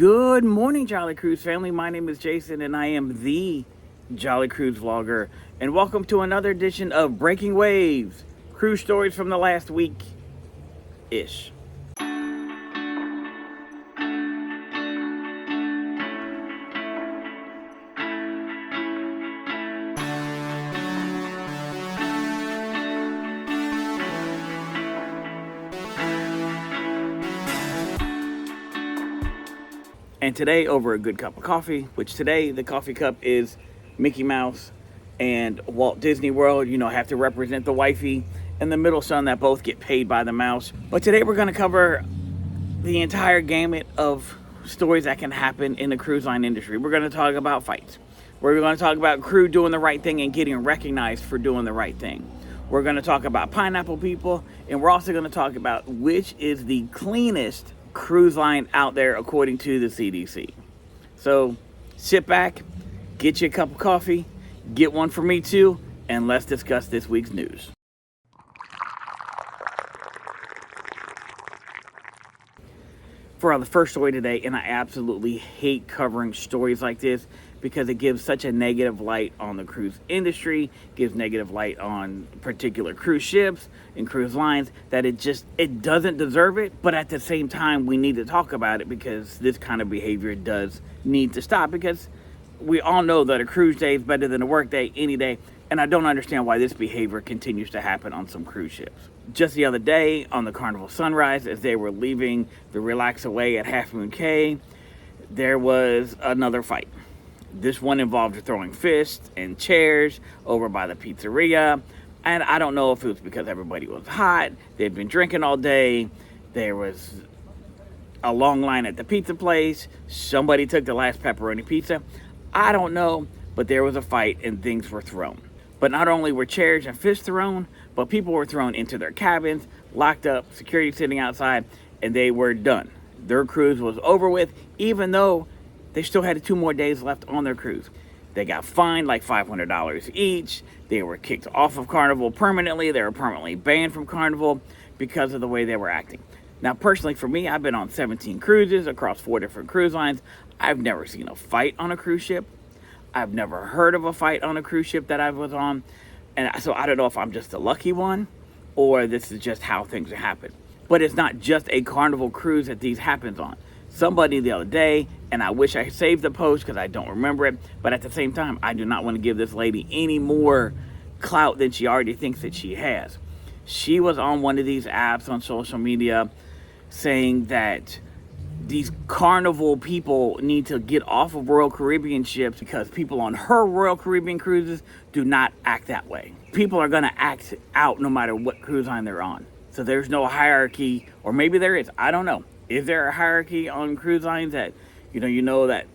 Good morning, Jolly Cruise family. My name is Jason, and I am the Jolly Cruise vlogger. And welcome to another edition of Breaking Waves, cruise stories from the last week-ish. And today, over a good cup of coffee, which today the coffee cup is Mickey Mouse and Walt Disney World. You know, have to represent the wifey and the middle son that both get paid by the mouse. But today we're going to cover the entire gamut of stories that can happen in the cruise line industry. We're going to talk about fights. We're going to talk about crew doing the right thing and getting recognized for doing the right thing. We're going to talk about pineapple people, and we're also going to talk about which is the cleanest cruise line out there according to the CDC. So sit back, get you a cup of coffee, get one for me too, and let's discuss this week's news. For the first story today, and I absolutely hate covering stories like this because it gives such a negative light on the cruise industry, gives negative light on particular cruise ships and cruise lines, that it doesn't deserve it. But at the same time, we need to talk about it because this kind of behavior does need to stop, because we all know that a cruise day is better than a work day any day. And I don't understand why this behavior continues to happen on some cruise ships. Just the other day on the Carnival Sunrise, as they were leaving the Relax Away at Half Moon Cay, there was another fight. This one involved throwing fists and chairs over by the pizzeria. And I don't know if it was because everybody was hot, they'd been drinking all day, there was a long line at the pizza place, somebody took the last pepperoni pizza. I don't know, but there was a fight and things were thrown. But not only were chairs and fists thrown, but people were thrown into their cabins, locked up, security sitting outside, and they were done. Their cruise was over with, even though they still had 2 more days left on their cruise. They got fined like $500 each. They were kicked off of Carnival permanently. They were permanently banned from Carnival because of the way they were acting. Now, personally, for me, I've been on 17 cruises across 4 different cruise lines. I've never seen a fight on a cruise ship. I've never heard of a fight on a cruise ship that I was on. And so I don't know if I'm just the lucky one or this is just how things happen. But it's not just a Carnival cruise that these happens on. Somebody the other day, and I wish I saved the post because I don't remember it, but at the same time, I do not want to give this lady any more clout than she already thinks that she has. She was on one of these apps on social media saying that these Carnival people need to get off of Royal Caribbean ships because people on her Royal Caribbean cruises do not act that way. People are going to act out no matter what cruise line they're on. So there's no hierarchy, or maybe there is. I don't know. Is there a hierarchy on cruise lines that, you know that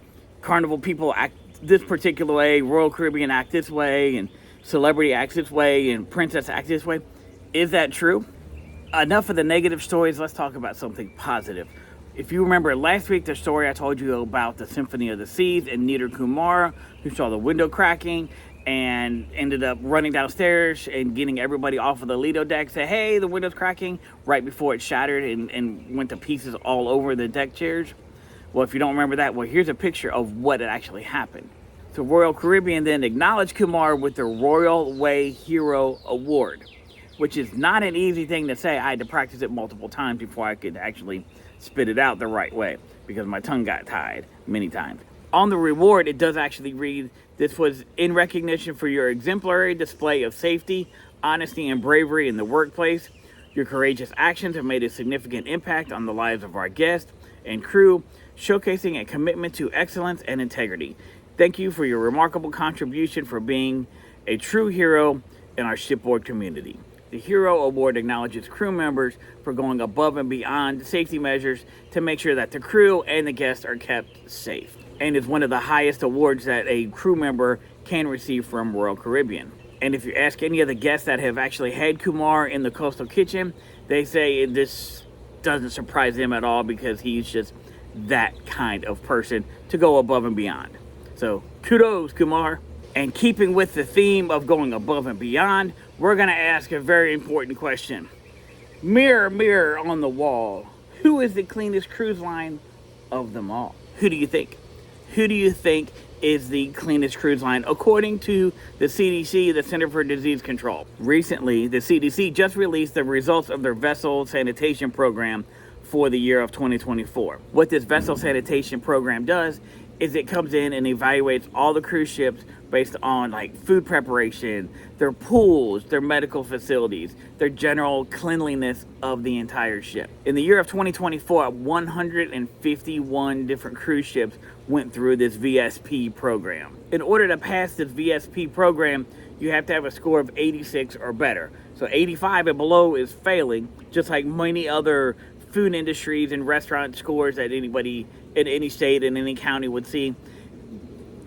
Carnival people act this particular way, Royal Caribbean act this way, and Celebrity acts this way, and Princess acts this way? Is that true? Enough of the negative stories. Let's talk about something positive. If you remember last week, the story I told you about the Symphony of the Seas and Neither Kumar, who saw the window cracking and ended up running downstairs and getting everybody off of the Lido deck, said, hey, the window's cracking, right before it shattered and went to pieces all over the deck chairs. Well, if you don't remember that, well, here's a picture of what it actually happened. So Royal Caribbean then acknowledged Kumar with the Royal Way Hero Award, which is not an easy thing to say. I had to practice it multiple times before I could actually spit it out the right way because my tongue got tied many times. On the reward, it does actually read, this was in recognition for your exemplary display of safety, honesty, and bravery in the workplace. Your courageous actions have made a significant impact on the lives of our guests and crew, showcasing a commitment to excellence and integrity. Thank you for your remarkable contribution for being a true hero in our shipboard community. The Hero Award acknowledges crew members for going above and beyond safety measures to make sure that the crew and the guests are kept safe, and is one of the highest awards that a crew member can receive from Royal Caribbean. And if you ask any of the guests that have actually had Kumar in the Coastal Kitchen, they say this doesn't surprise them at all because he's just that kind of person to go above and beyond. So kudos, Kumar. And keeping with the theme of going above and beyond, we're going to ask a very important question. Mirror, mirror on the wall, who is the cleanest cruise line of them all? Who do you think? Who do you think is the cleanest cruise line according to the CDC, the Center for Disease Control? Recently, the CDC just released the results of their vessel sanitation program for the year of 2024. What this vessel sanitation program does is it comes in and evaluates all the cruise ships based on like food preparation, their pools, their medical facilities, their general cleanliness of the entire ship. In the year of 2024, 151 different cruise ships went through this VSP program. In order to pass this VSP program, you have to have a score of 86 or better. So 85 and below is failing, just like many other food industries and restaurant scores that anybody in any state in any county would see.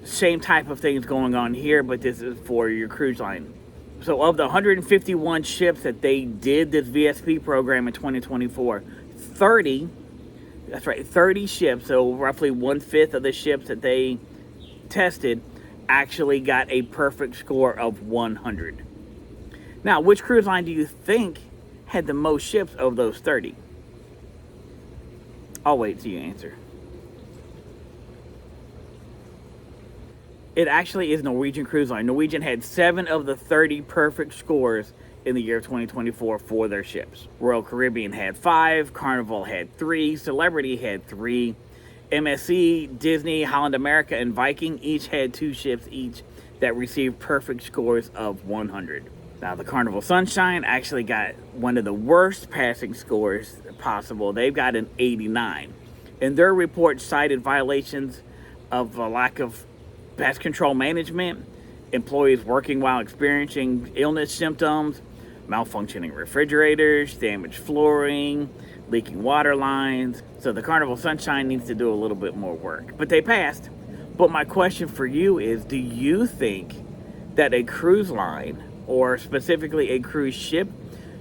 Same type of things going on here, but this is for your cruise line. So of the 151 ships that they did this VSP program in 2024, 30 ships, so roughly 1/5 of the ships that they tested actually got a perfect score of 100. Now, which cruise line do you think had the most ships of those 30? I'll wait till you answer. It actually is Norwegian Cruise Line. Norwegian had 7 of the 30 perfect scores in the year of 2024 for their ships. Royal Caribbean had 5, Carnival had 3, Celebrity had 3, MSC, Disney, Holland America, and Viking each had 2 ships each that received perfect scores of 100. Now, the Carnival Sunshine actually got one of the worst passing scores possible. They've got an 89. And their report cited violations of a lack of pest control management, employees working while experiencing illness symptoms, malfunctioning refrigerators, damaged flooring, leaking water lines. So the Carnival Sunshine needs to do a little bit more work. But they passed. But my question for you is, do you think that a cruise line, or specifically a cruise ship,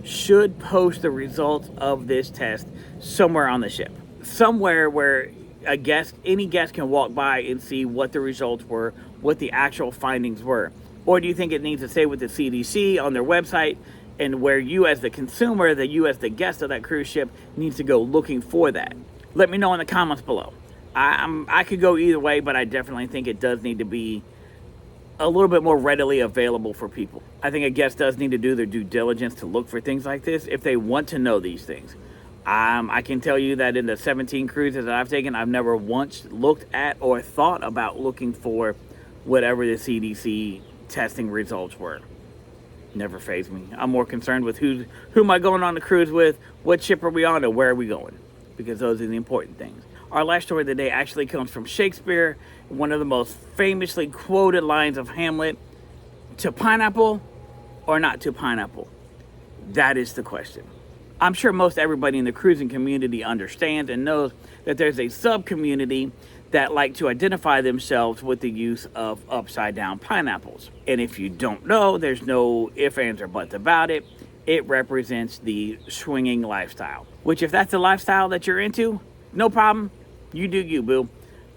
should post the results of this test somewhere on the ship? Somewhere where any guest can walk by and see what the results were, what the actual findings were? Or do you think it needs to stay with the CDC on their website, and where you as the consumer, you as the guest of that cruise ship, needs to go looking for that? Let me know in the comments below. I could go either way, but I definitely think it does need to be a little bit more readily available for people. I think a guest does need to do their due diligence to look for things like this if they want to know these things. I can tell you that in the 17 cruises that I've taken, I've never once looked at or thought about looking for whatever the CDC testing results were. Never fazed me. I'm more concerned with who am I going on the cruise with, what ship are we on, and where are we going? Because those are the important things. Our last story of the day actually comes from Shakespeare, one of the most famously quoted lines of Hamlet. To pineapple or not to pineapple? That is the question. I'm sure most everybody in the cruising community understands and knows that there's a sub-community that like to identify themselves with the use of upside down pineapples. And if you don't know, there's no ifs, ands, or buts about it. It represents the swinging lifestyle. Which, if that's the lifestyle that you're into, no problem. You do you, boo.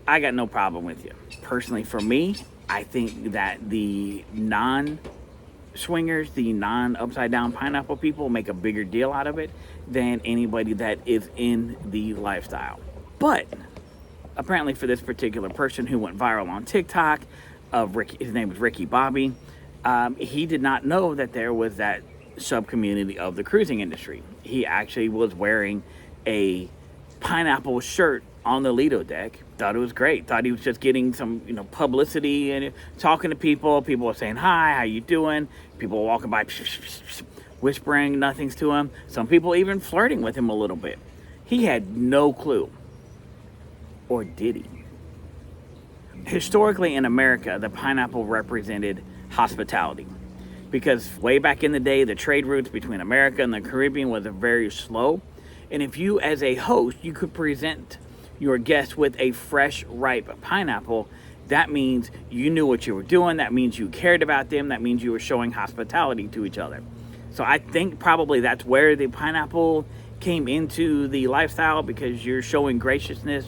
I got no problem with you. Personally, for me, I think that the non-swingers, the non-upside down pineapple people make a bigger deal out of it than anybody that is in the lifestyle. But apparently for this particular person who went viral on TikTok, his name was Ricky Bobby, he did not know that there was that sub-community of the cruising industry. He actually was wearing a pineapple shirt on the Lido deck. Thought it was great. Thought he was just getting some, publicity and talking to people. People were saying, hi, how you doing? People were walking by, whispering nothings to him. Some people even flirting with him a little bit. He had no clue. Or did he? Historically in America, the pineapple represented hospitality. Because way back in the day, the trade routes between America and the Caribbean was very slow. And if you, as a host, you could present your guest with a fresh, ripe pineapple, that means you knew what you were doing. That means you cared about them. That means you were showing hospitality to each other. So I think probably that's where the pineapple came into the lifestyle, because you're showing graciousness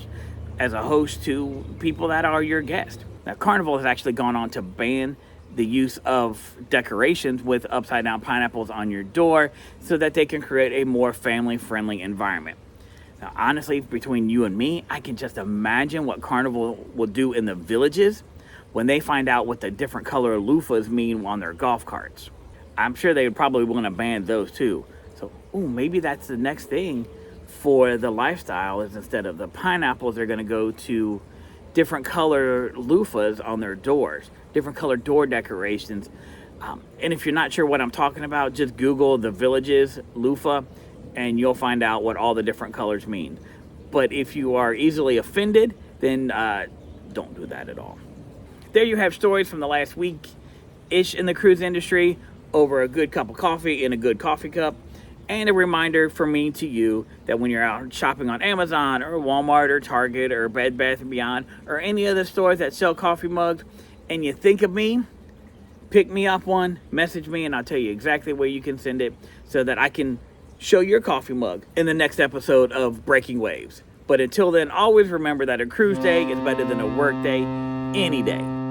as a host to people that are your guest. Now, Carnival has actually gone on to ban the use of decorations with upside down pineapples on your door so that they can create a more family-friendly environment. Now, honestly, between you and me, I can just imagine what Carnival will do in the villages when they find out what the different color loofahs mean on their golf carts. I'm sure they would probably want to ban those too. So, maybe that's the next thing for the lifestyle, is instead of the pineapples, they're going to go to different color loofahs on their doors, different color door decorations. And if you're not sure what I'm talking about, just Google the Villages loofah and you'll find out what all the different colors mean. But if you are easily offended, then don't do that at all. There you have stories from the last week-ish in the cruise industry over a good cup of coffee in a good coffee cup. And a reminder from me to you that when you're out shopping on Amazon or Walmart or Target or Bed Bath & Beyond or any other stores that sell coffee mugs and you think of me, pick me up one, message me, and I'll tell you exactly where you can send it so that I can show your coffee mug in the next episode of Breaking Waves. But until then, always remember that a cruise day is better than a work day any day.